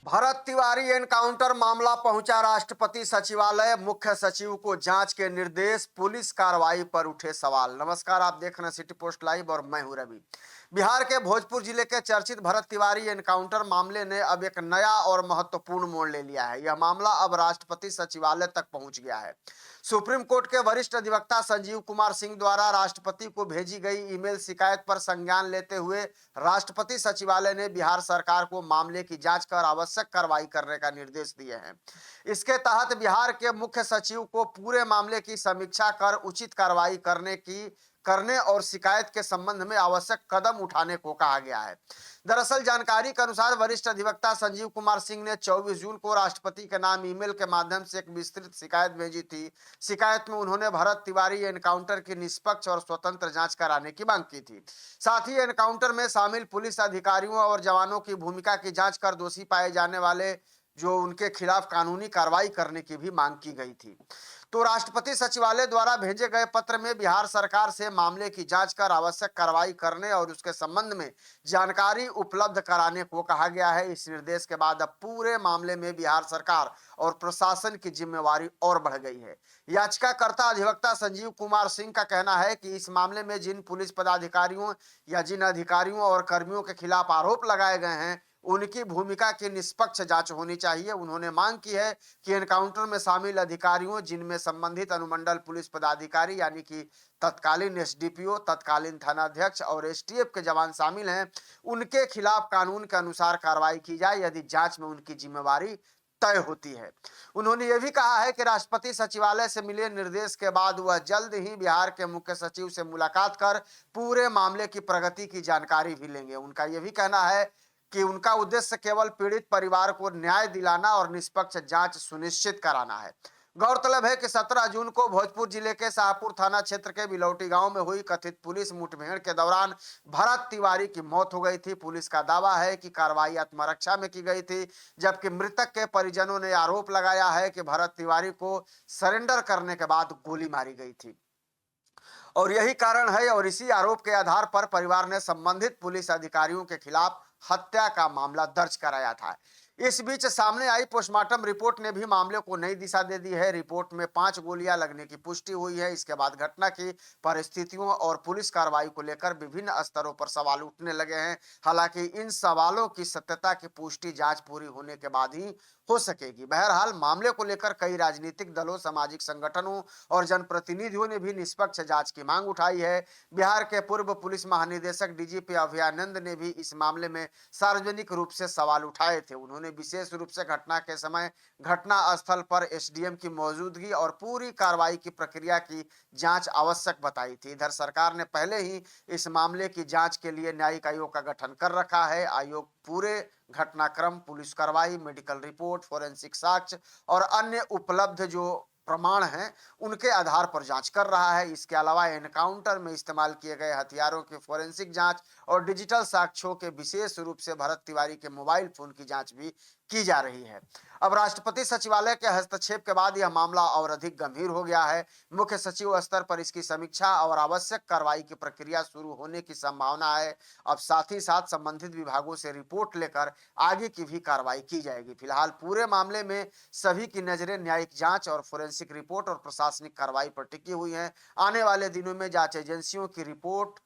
Bharat Tiwari encounter मामला पहुंचा राष्ट्रपति सचिवालय, मुख्य सचिव को जांच के निर्देश, पुलिस कार्रवाई पर उठे सवाल। नमस्कार, आप देख रहे हैं सिटी पोस्ट लाइव और मैं हूं रवि। बिहार के भोजपुर जिले के चर्चित भरत तिवारी एनकाउंटर मामले ने अब एक नया और महत्वपूर्ण मोड़ ले लिया है। यह मामला अब राष्ट्रपति सचिवालय तक पहुंच गया है। सुप्रीम कोर्ट के वरिष्ठ अधिवक्ता संजीव कुमार सिंह द्वारा राष्ट्रपति को भेजी गई ईमेल शिकायत पर संज्ञान लेते हुए राष्ट्रपति सचिवालय ने बिहार सरकार को मामले की जांच कर आवश्यक कार्रवाई करने का निर्देश दिए हैं। इसके तहत बिहार के मुख्य सचिव को पूरे मामले की समीक्षा कर उचित कार्रवाई करने और शिकायत के संबंध में आवश्यक कदम उठाने को कहा गया है। दरअसल जानकारी के अनुसार वरिष्ठ अधिवक्ता संजीव कुमार सिंह ने 24 जून को राष्ट्रपति के नाम ईमेल के माध्यम से एक विस्तृत शिकायत भेजी थी। शिकायत में उन्होंने भरत तिवारी एनकाउंटर की निष्पक्ष और स्वतंत्र जांच कराने की मांग की थी। साथ ही एनकाउंटर में शामिल पुलिस अधिकारियों और जवानों की भूमिका की जांच कर दोषी पाए जाने वाले जो उनके खिलाफ कानूनी कार्रवाई करने की भी मांग की गई थी। तो राष्ट्रपति सचिवालय द्वारा भेजे गए पत्र में बिहार सरकार से मामले की जांच कर आवश्यक कार्रवाई करने और उसके संबंध में जानकारी उपलब्ध कराने को कहा गया है। इस निर्देश के बाद अब पूरे मामले में बिहार सरकार और प्रशासन की जिम्मेवारी और बढ़ गई है। याचिकाकर्ता अधिवक्ता संजीव कुमार सिंह का कहना है कि इस मामले में जिन पुलिस पदाधिकारियों या जिन अधिकारियों और कर्मियों के खिलाफ आरोप लगाए गए हैं उनकी भूमिका की निष्पक्ष जांच होनी चाहिए। उन्होंने मांग की है कि एनकाउंटर में शामिल अधिकारियों, जिनमें संबंधित अनुमंडल पुलिस पदाधिकारी यानी कि तत्कालीन एसडीपीओ, तत्कालीन थानाध्यक्ष और एसटीएफ के जवान शामिल हैं, उनके खिलाफ कानून के अनुसार कार्रवाई की जाए यदि जांच में उनकी जिम्मेवारी तय होती है। उन्होंने यह भी कहा है कि राष्ट्रपति सचिवालय से मिले निर्देश के बाद वह जल्द ही बिहार के मुख्य सचिव से मुलाकात कर पूरे मामले की प्रगति की जानकारी भी लेंगे। उनका यह भी कहना है कि उनका उद्देश्य केवल पीड़ित परिवार को न्याय दिलाना और निष्पक्ष जांच सुनिश्चित कराना है। गौरतलब है कि 17 जून को भोजपुर जिले के शाहपुर थाना क्षेत्र के बिलौटी गांव में हुई कथित पुलिस मुठभेड़ के दौरान भरत तिवारी की मौत हो गई थी। पुलिस का दावा है कि कार्रवाई आत्मरक्षा में की गई थी, जबकि मृतक के परिजनों ने आरोप लगाया है कि भरत तिवारी को सरेंडर करने के बाद गोली मारी गई थी और यही कारण है और इसी आरोप के आधार पर परिवार ने संबंधित पुलिस अधिकारियों के खिलाफ हत्या का मामला दर्ज कराया था। इस बीच सामने आई पोस्टमार्टम रिपोर्ट ने भी मामले को नई दिशा दे दी है। रिपोर्ट में 5 गोलियां लगने की पुष्टि हुई है। इसके बाद घटना की परिस्थितियों और पुलिस कार्रवाई को लेकर विभिन्न स्तरों पर सवाल उठने लगे हैं। हालांकि इन सवालों की सत्यता की पुष्टि जांच पूरी होने के बाद ही हो सकेगी। बहरहाल मामले को लेकर कई राजनीतिक दलों, सामाजिक संगठनों और जनप्रतिनिधियों ने भी निष्पक्ष जांच की मांग उठाई है। बिहार के पूर्व पुलिस महानिदेशक डीजीपी अभयानंद ने भी इस मामले में सार्वजनिक रूप से सवाल उठाए थे। उन्होंने विशेष रूप से घटना के समय घटना स्थल पर एसडीएम की मौजूदगी और पूरी कार्रवाई की प्रक्रिया की जांच आवश्यक बताई थी। इधर सरकार ने पहले ही इस मामले की जांच के लिए न्यायिक आयोग का गठन कर रखा है। आयोग पूरे घटनाक्रम, पुलिस कार्रवाई, मेडिकल रिपोर्ट, फोरेंसिक साक्ष्य और अन्य उपलब्ध जो प्रमाण हैं उनके आधार पर जांच कर रहा है। इसके अलावा एनकाउंटर में इस्तेमाल किए गए हथियारों की फोरेंसिक जांच और डिजिटल साक्ष्यों के विशेष रूप से भरत तिवारी के मोबाइल फोन की जांच भी की जा रही है। अब राष्ट्रपति सचिवालय के हस्तक्षेप के बाद यह मामला और अधिक गंभीर हो गया है। मुख्य सचिव स्तर पर इसकी समीक्षा और आवश्यक कार्रवाई की प्रक्रिया शुरू होने की संभावना है। अब साथ ही साथ संबंधित विभागों से रिपोर्ट लेकर आगे की भी कार्रवाई की जाएगी। फिलहाल पूरे मामले में सभी की नजरें न्यायिक जांच और फोरेंसिक रिपोर्ट और प्रशासनिक कार्रवाई पर टिकी हुई है। आने वाले दिनों में जांच एजेंसियों की रिपोर्ट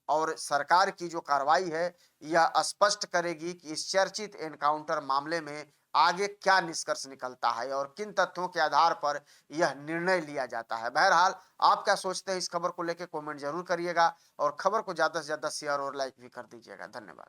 और सरकार की जो कार्रवाई है यह स्पष्ट करेगी कि इस चर्चित एनकाउंटर मामले में आगे क्या निष्कर्ष निकलता है और किन तथ्यों के आधार पर यह निर्णय लिया जाता है। बहरहाल आप क्या सोचते हैं इस खबर को लेकर कमेंट जरूर करिएगा और खबर को ज्यादा से ज्यादा शेयर और लाइक भी कर दीजिएगा। धन्यवाद।